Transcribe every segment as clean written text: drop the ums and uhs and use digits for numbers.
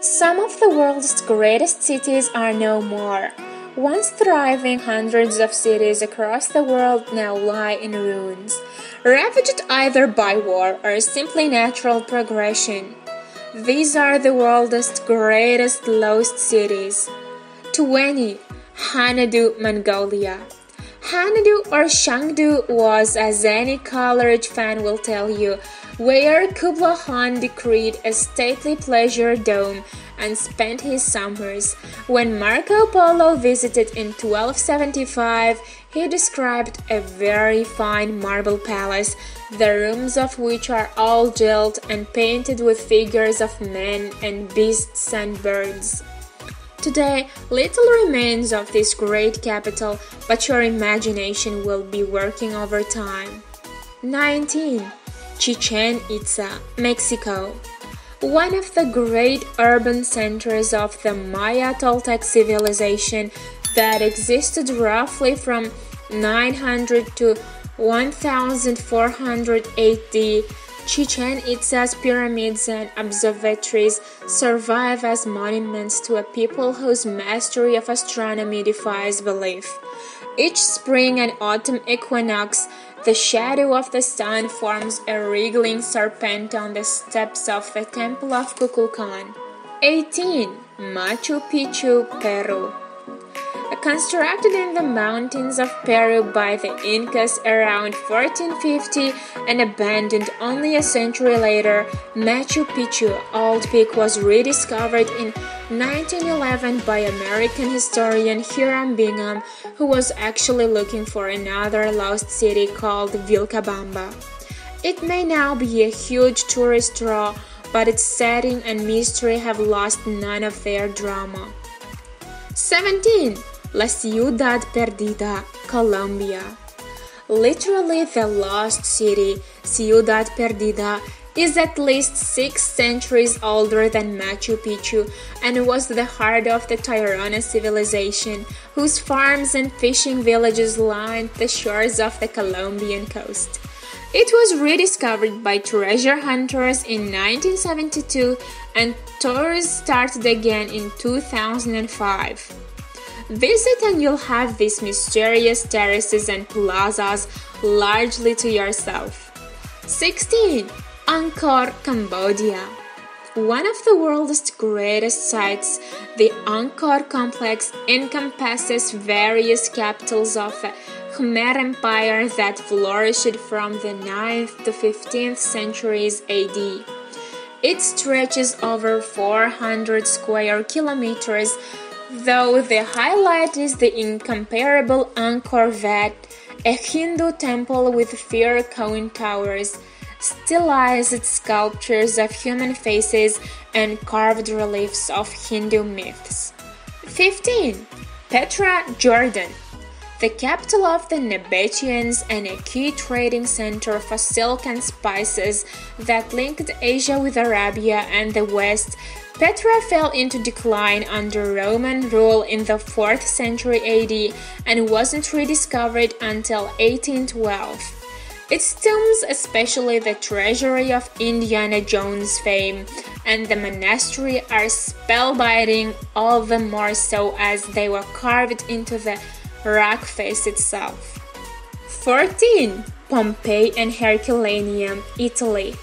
Some of the world's greatest cities are no more. Once thriving, hundreds of cities across the world now lie in ruins, ravaged either by war or simply natural progression. These are the world's greatest lost cities. 20. Honeydew Mongolia. Honeydew or Chengdu was, as any college fan will tell you, where Kublai Khan decreed a stately pleasure dome and spent his summers. When Marco Polo visited in 1275, he described a very fine marble palace, the rooms of which are all gilt and painted with figures of men and beasts and birds. Today, little remains of this great capital, but your imagination will be working overtime. 19. Chichen Itza, Mexico. One of the great urban centers of the Maya Toltec civilization that existed roughly from 900 to 1400 AD, Chichen Itza's pyramids and observatories survive as monuments to a people whose mastery of astronomy defies belief. Each spring and autumn equinox, the shadow of the sun forms a wriggling serpent on the steps of the Temple of Kukulkan. 18. Machu Picchu, Peru. Constructed in the mountains of Peru by the Incas around 1450 and abandoned only a century later, Machu Picchu, Old Peak, was rediscovered in 1911 by American historian Hiram Bingham, who was actually looking for another lost city called Vilcabamba. It may now be a huge tourist draw, but its setting and mystery have lost none of their drama. 17. La Ciudad Perdida, Colombia. Literally the lost city, Ciudad Perdida is at least 6 centuries older than Machu Picchu and was the heart of the Tairona civilization, whose farms and fishing villages lined the shores of the Colombian coast. It was rediscovered by treasure hunters in 1972 and tours started again in 2005. Visit and you'll have these mysterious terraces and plazas largely to yourself. 16. Encore Cambodia. One of the world's greatest sites, the Angkor complex encompasses various capitals of the Khmer Empire that flourished from the 9th to 15th centuries AD. It stretches over 400 square kilometers, though the highlight is the incomparable Angkor Wat, a Hindu temple with fir cone towers, stylized sculptures of human faces, and carved reliefs of Hindu myths. 15. Petra Jordan. The capital of the Nabateans and a key trading center for silk and spices that linked Asia with Arabia and the West, Petra fell into decline under Roman rule in the 4th century AD and wasn't rediscovered until 1812. Its tombs, especially the treasury of Indiana Jones fame and the monastery, are spellbinding, all the more so as they were carved into the rock face itself. 14. Pompeii and Herculaneum, Italy.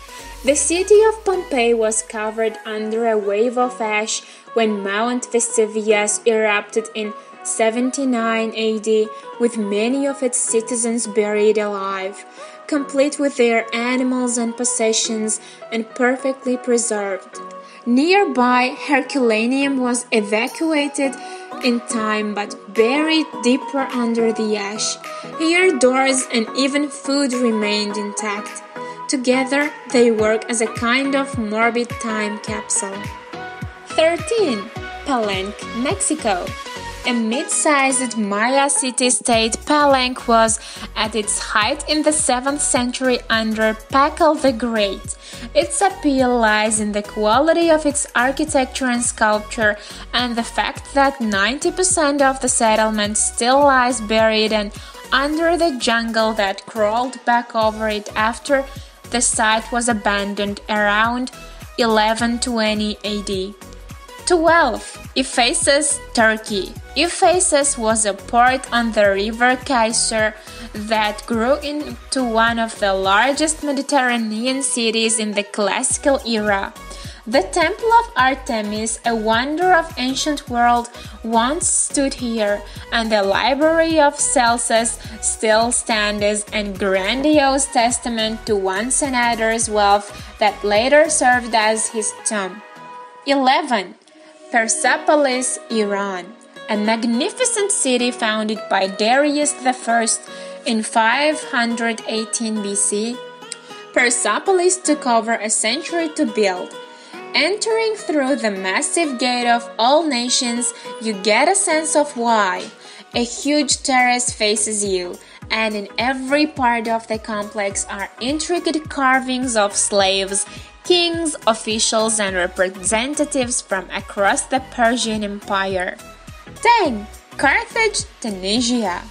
The city of Pompeii was covered under a wave of ash when Mount Vesuvius erupted in 79 AD, with many of its citizens buried alive, complete with their animals and possessions, and perfectly preserved. Nearby, Herculaneum was evacuated in time but buried deeper under the ash. Here, doors and even food remained intact. Together, they work as a kind of morbid time capsule. 13. Palenque, Mexico. A mid-sized Maya city-state, Palenque was at its height in the 7th century under Pacal the Great. Its appeal lies in the quality of its architecture and sculpture and the fact that 90% of the settlement still lies buried and under the jungle that crawled back over it after the site was abandoned around 1120 AD. 12. Ephesus, Turkey. Ephesus was a port on the river Kaiser that grew into one of the largest Mediterranean cities in the classical era. The Temple of Artemis, a wonder of ancient world, once stood here, and the Library of Celsus still stands, and grandiose testament to one senator's wealth that later served as his tomb. 11. Persepolis, Iran. A magnificent city founded by Darius I in 518 BC. Persepolis took over a century to build. Entering through the massive gate of all nations, you get a sense of why. A huge terrace faces you, and in every part of the complex are intricate carvings of slaves, kings, officials, and representatives from across the Persian Empire. 10. Carthage, Tunisia.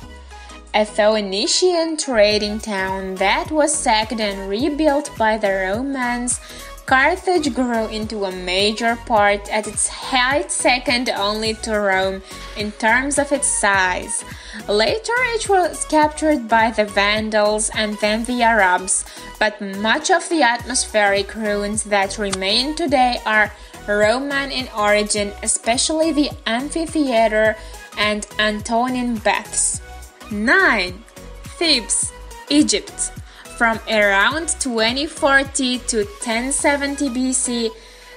A Phoenician trading town that was sacked and rebuilt by the Romans, Carthage grew into a major port at its height, second only to Rome in terms of its size. Later it was captured by the Vandals and then the Arabs, but much of the atmospheric ruins that remain today are Roman in origin, especially the amphitheater and Antonine baths. 9. Thebes, Egypt. From around 2040 to 1070 BC,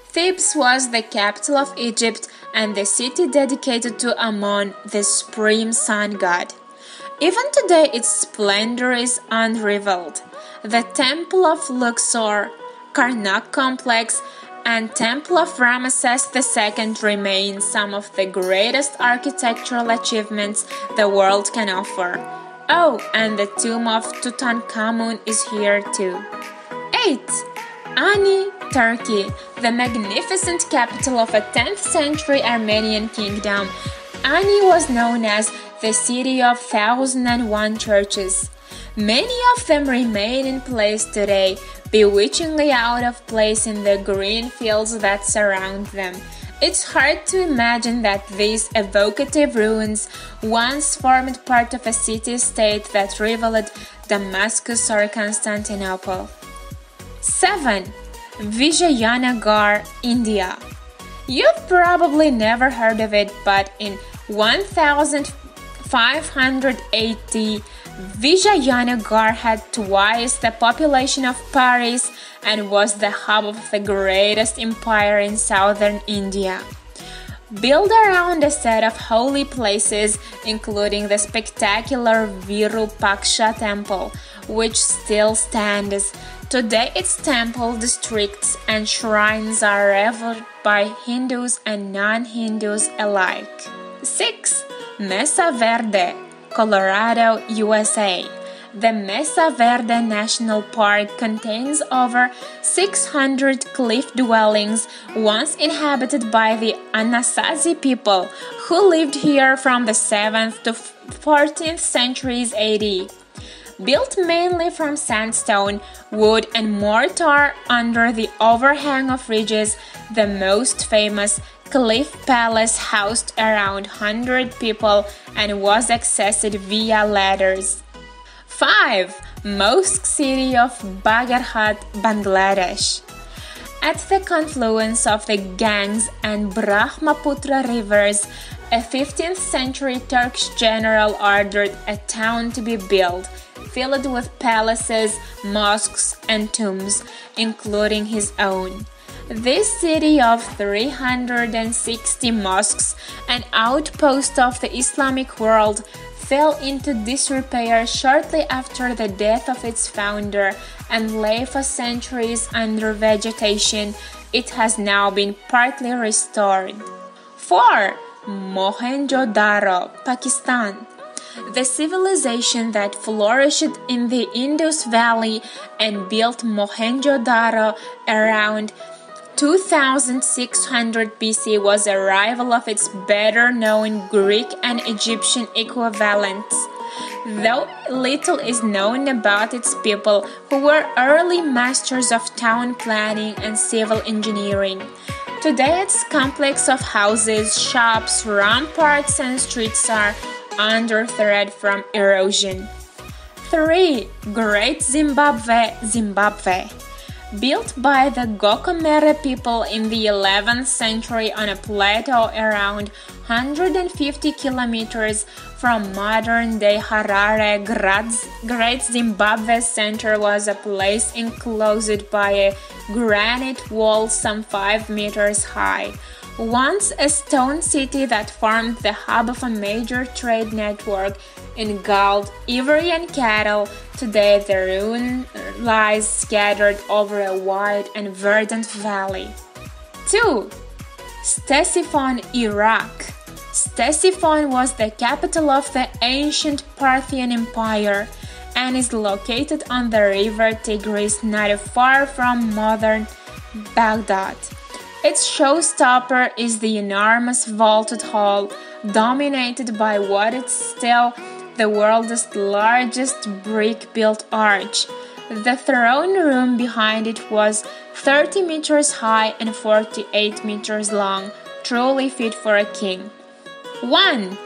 Thebes was the capital of Egypt and the city dedicated to Ammon, the supreme sun god. Even today its splendor is unrivaled. The Temple of Luxor, Karnak complex, and Temple of Ramesses II remain some of the greatest architectural achievements the world can offer. Oh, and the tomb of Tutankhamun is here too. 8. Ani, Turkey, the magnificent capital of a 10th century Armenian kingdom. Ani was known as the city of 1001 churches. Many of them remain in place today, bewitchingly out of place in the green fields that surround them. It's hard to imagine that these evocative ruins once formed part of a city-state that rivaled Damascus or Constantinople. 7. Vijayanagar, India. You've probably never heard of it, but in 1580, Vijayanagar had twice the population of Paris and was the hub of the greatest empire in southern India. Built around a set of holy places, including the spectacular Virupaksha temple, which still stands. Today its temple districts and shrines are revered by Hindus and non-Hindus alike. 6. Mesa Verde, Colorado, USA. The Mesa Verde National Park contains over 600 cliff dwellings once inhabited by the Anasazi people who lived here from the 7th to 14th centuries AD. Built mainly from sandstone, wood, and mortar under the overhang of ridges, the most famous Cliff Palace housed around 100 people and was accessed via ladders. 5. Mosque City of Bagarhat, Bangladesh. At the confluence of the Ganges and Brahmaputra rivers, a 15th century Turkish general ordered a town to be built, filled with palaces, mosques, and tombs, including his own. This city of 360 mosques, an outpost of the Islamic world, fell into disrepair shortly after the death of its founder and lay for centuries under vegetation. It has now been partly restored. 4. Mohenjo-Daro, Pakistan. The civilization that flourished in the Indus Valley and built Mohenjo-Daro around 2600 BC was a rival of its better-known Greek and Egyptian equivalents. Though little is known about its people, who were early masters of town planning and civil engineering. Today its complex of houses, shops, ramparts and streets are under threat from erosion. 3. Great Zimbabwe, Zimbabwe. Built by the Gokomere people in the 11th century on a plateau around 150 kilometers from modern-day Harare, Great Zimbabwe's center was a place enclosed by a granite wall some 5 meters high. Once a stone city that formed the hub of a major trade network in gold, ivory and cattle, today the ruin lies scattered over a wide and verdant valley. 2. Stessifan Iraq. Stessifan was the capital of the ancient Parthian Empire and is located on the river Tigris not far from modern Baghdad. Its showstopper is the enormous vaulted hall, dominated by what is still the world's largest brick-built arch. The throne room behind it was 30 meters high and 48 meters long, truly fit for a king. 1.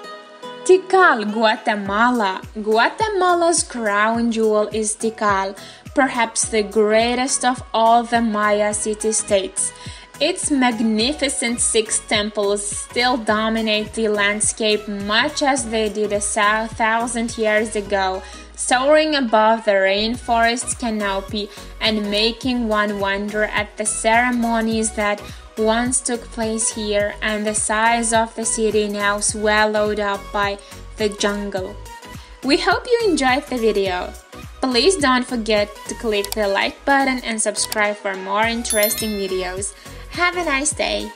Tikal, Guatemala. Guatemala's crown jewel is Tikal, perhaps the greatest of all the Maya city-states. Its magnificent 6 temples still dominate the landscape much as they did 1,000 years ago, soaring above the rainforest canopy and making one wonder at the ceremonies that once took place here and the size of the city now swallowed up by the jungle. We hope you enjoyed the video. Please don't forget to click the like button and subscribe for more interesting videos. Have a nice day!